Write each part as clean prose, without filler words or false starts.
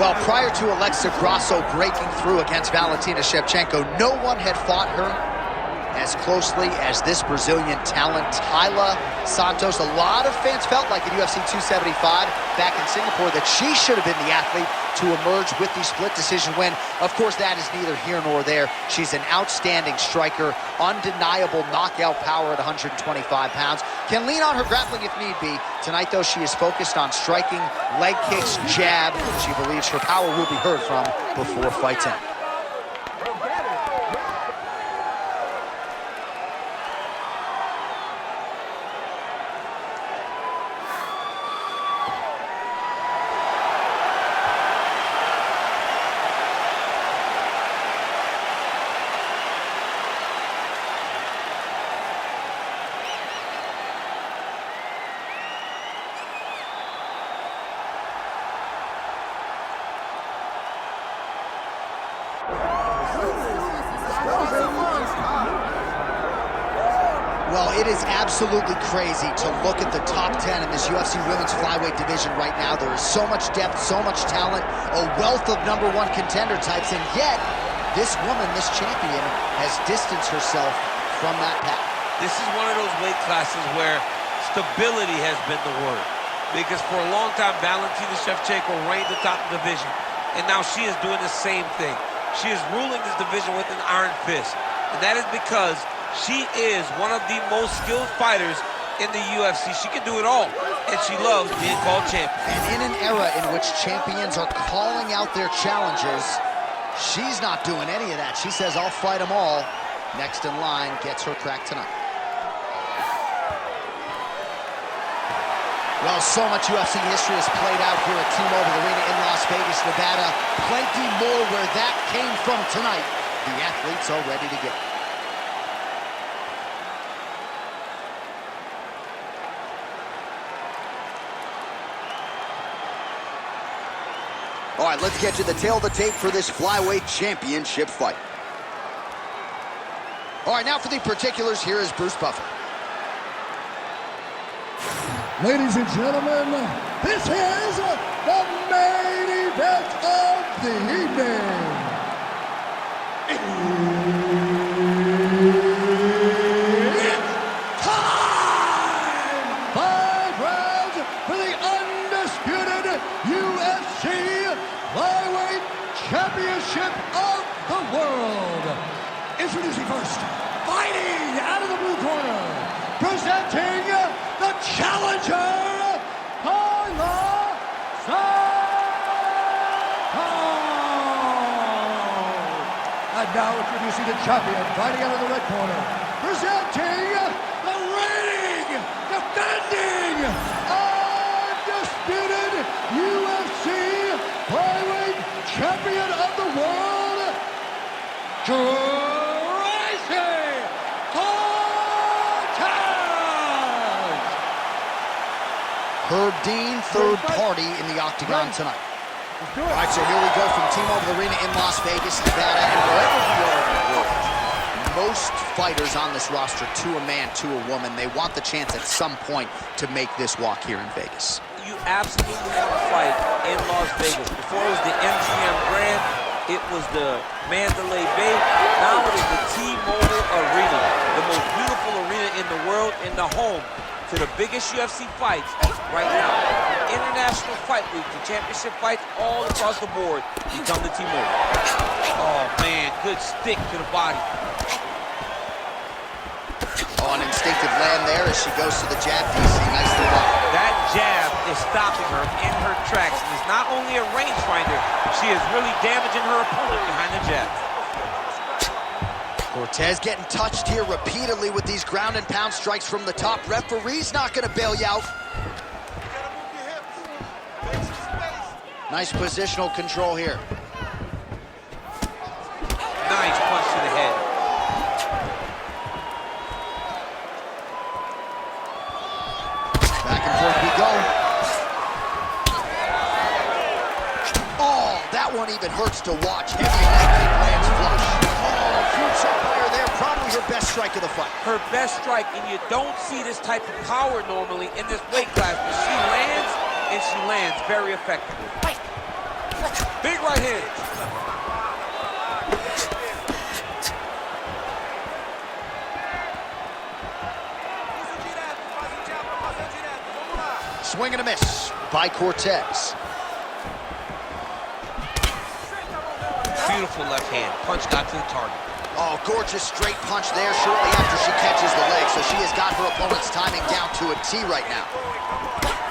Well, prior to Alexa Grasso breaking through against Valentina Shevchenko, no one had fought her as closely as this Brazilian talent, Taila Santos. A lot of fans felt like at UFC 275 back in Singapore that she should have been the athlete to emerge with the split decision win. Of course, that is neither here nor there. She's an outstanding striker, undeniable knockout power at 125 pounds. Can lean on her grappling if need be. Tonight, though, she is focused on striking, leg kicks, jab. She believes her power will be heard from before fights end. Well, it is absolutely crazy to look at the top 10 in this UFC women's flyweight division right now. There is so much depth, so much talent, a wealth of #1 contender types, and yet this woman, this champion, has distanced herself from that path. This is one of those weight classes where stability has been the word. Because for a long time, Valentina Shevchenko reigned atop the division, and now she is doing the same thing. She is ruling this division with an iron fist, and that is because she is one of the most skilled fighters in the UFC. She can do it all, and she loves being called champion. And in an era in which champions are calling out their challengers, she's not doing any of that. She says, I'll fight them all. Next in line gets her crack tonight. Well, so much UFC history has played out here at T-Mobile Arena in Las Vegas, Nevada. Plenty more where that came from tonight. The athletes are ready to go. All right, let's get to the tail of the tape for this flyweight championship fight. All right, now for the particulars, here is Bruce Buffer. Ladies and gentlemen, this is the main event of the evening. It's time! 5 rounds for the undisputed UFC Flyweight Championship of the world. Introducing first, fighting out of the blue corner, presenting the challenger, Taila Santos. And now introducing the champion, fighting out of the red corner, presenting the reigning, defending, undisputed UFC Flyweight Champion of the world, Tracy Cortez. Herb Dean, third party in the octagon tonight. All right, so here we go from T-Mobile Arena in Las Vegas, Nevada, and wherever you are in the world. Most fighters on this roster, to a man, to a woman, they want the chance at some point to make this walk here in Vegas. You absolutely want to fight in Las Vegas. Before it was the MGM Grand, it was the Mandalay Bay. Now it is the T-Mobile Arena, the most beautiful arena in the world, and the home to the biggest UFC fights right now. From international fight league to championship fights all across the board, you come to T-Mobile. Oh man, good stick to the body. Oh, an instinctive land there as she goes to the jab, DC. Nicely done. That jab is stopping her in her tracks. And it's not only a rangefinder, she is really damaging her opponent behind the jab. Cortez getting touched here repeatedly with these ground and pound strikes from the top. Referee's not going to bail you out. Nice positional control here. Nice punch to the head. Back and forth we go. Oh, that one even hurts to watch. Heavy leg kick lands flush. Oh, huge fire there. Probably her best strike of the fight. Her best strike, and you don't see this type of power normally in this weight class, but she lands, and she lands very effectively. Big right hand. Swing and a miss by Cortez. Beautiful left hand. Punch got to the target. Oh, gorgeous straight punch there shortly after she catches the leg. So she has got her opponent's timing down to a T right now.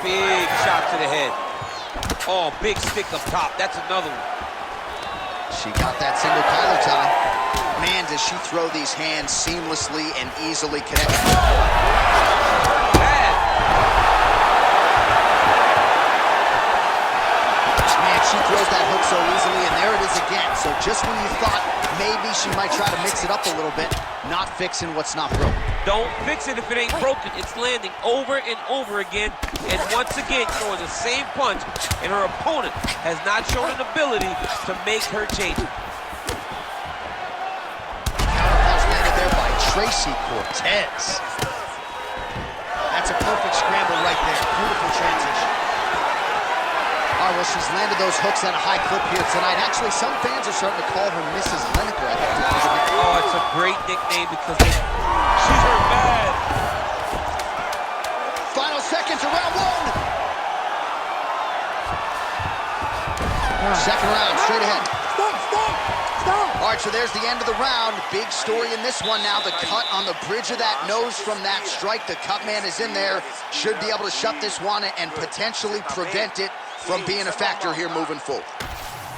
Big shot to the head. Oh, big stick up top. That's another one. She got that single collar tie. Man, does she throw these hands seamlessly and easily connected. Bad. Man, she throws that hook so easily, and there it is again. So just when you thought maybe she might try to mix it up a little bit, not fixing what's not broken. Don't fix it if it ain't broken. It's landing over and over again, and once again throwing the same punch, and her opponent has not shown an ability to make her change it. Counterpunch landed there by Tracy Cortez. That's a perfect scramble right there. Beautiful transition. All right, well, she's landed those hooks at a high clip here tonight. Actually, some fans are starting to call her Mrs. Lineker. I think it's a nickname. Oh, it's a great nickname because she's hurt bad. Final seconds of round one. Second round, straight ahead. Stop. All right, so there's the end of the round. Big story in this one now. The cut on the bridge of that nose from that strike. The cut man is in there. Should be able to shut this one and potentially prevent it from being a factor here moving forward.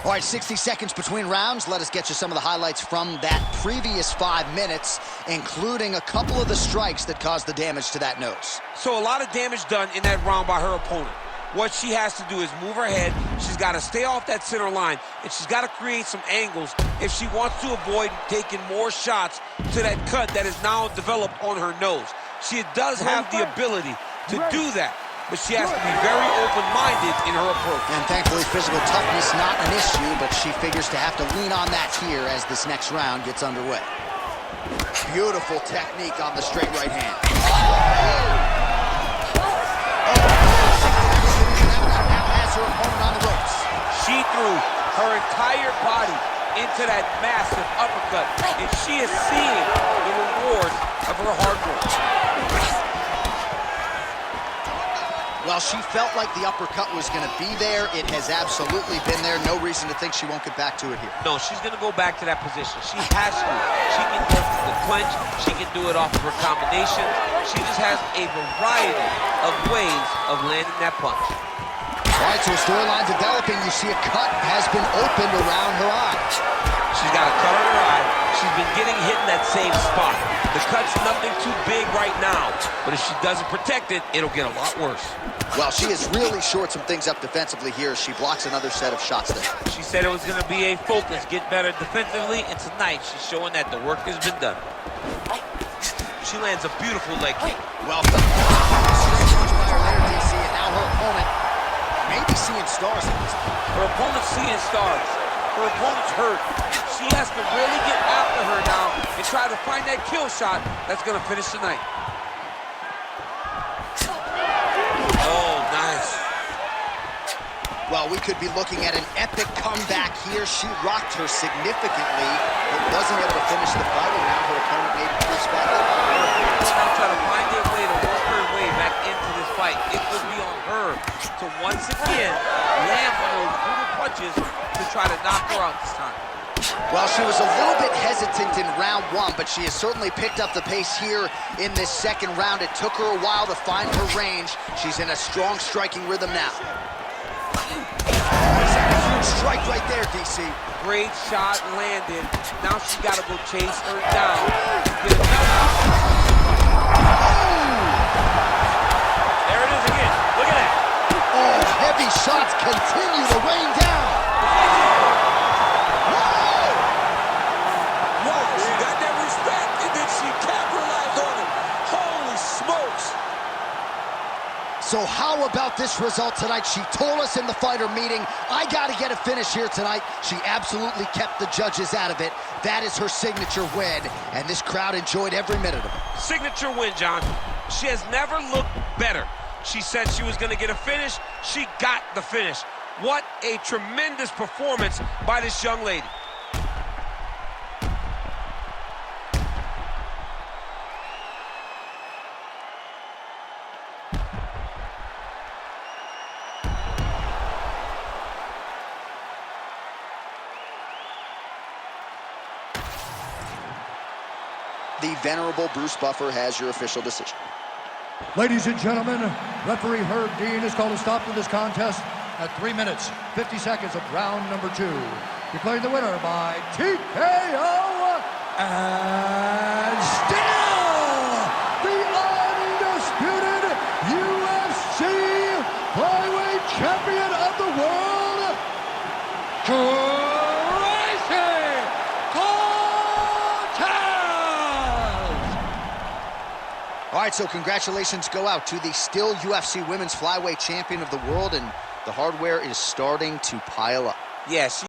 All right, 60 seconds between rounds. Let us get you some of the highlights from that previous 5 minutes, including a couple of the strikes that caused the damage to that nose. So a lot of damage done in that round by her opponent. What she has to do is move her head. She's got to stay off that center line, and she's got to create some angles if she wants to avoid taking more shots to that cut that is now developed on her nose. She does have the ability to do that, but she has to be very open-minded in her approach. And thankfully, physical toughness not an issue, but she figures to have to lean on that here as this next round gets underway. Beautiful technique on the straight right hand. Her opponent on the ropes. She threw her entire body into that massive uppercut, and she is seeing the reward of her hard work. Well, she felt like the uppercut was going to be there. It has absolutely been there. No reason to think she won't get back to it here. No, she's going to go back to that position. She has to. She can go for the clinch. She can do it off of her combinations. She just has a variety of ways of landing that punch. All right, so a storyline developing. You see a cut has been opened around her eye. She's got a cut on her eye. She's been getting hit in that same spot. The cut's nothing too big right now, but if she doesn't protect it, it'll get a lot worse. Well, she has really shored some things up defensively here. She blocks another set of shots there. She said it was going to be a focus, get better defensively, and tonight she's showing that the work has been done. She lands a beautiful leg kick. Welcome. Straight punch by her there, DC, and now her opponent maybe seeing stars at this point. Her opponent's seeing stars. Her opponent's hurt. She has to really get after her now and try to find that kill shot that's going to finish tonight. Oh, nice. Well, we could be looking at an epic comeback here. She rocked her significantly, but wasn't able to finish the fight, and now her opponent made a first back. Now try to find a way to work her way back into this fight. It will be on her to once again land one of those brutal punches to try to knock her out this time. Well, she was a little bit hesitant in round one, but she has certainly picked up the pace here in this second round. It took her a while to find her range. She's in a strong striking rhythm now. Strike right there, DC. Great shot landed. Now she's got to go chase her down. Get another. There it is again. Look at that. Oh, heavy shots continue to rain down. She got that respect, and then she capitalized on it. Holy smokes. So how about this result tonight? She told us in the fighter meeting, I got to get a finish here tonight. She absolutely kept the judges out of it. That is her signature win, and this crowd enjoyed every minute of it. Signature win, John. She has never looked better. She said she was going to get a finish. She got the finish. What a tremendous performance by this young lady. The venerable Bruce Buffer has your official decision. Ladies and gentlemen, referee Herb Dean has called a stop to this contest at 3 minutes, 50 seconds of round number 2. Declaring the winner by TKO and still the undisputed UFC flyweight champion of the world, Tracy Cortez! All right, so congratulations go out to the still UFC Women's Flyweight Champion of the World, and the hardware is starting to pile up. Yeah, she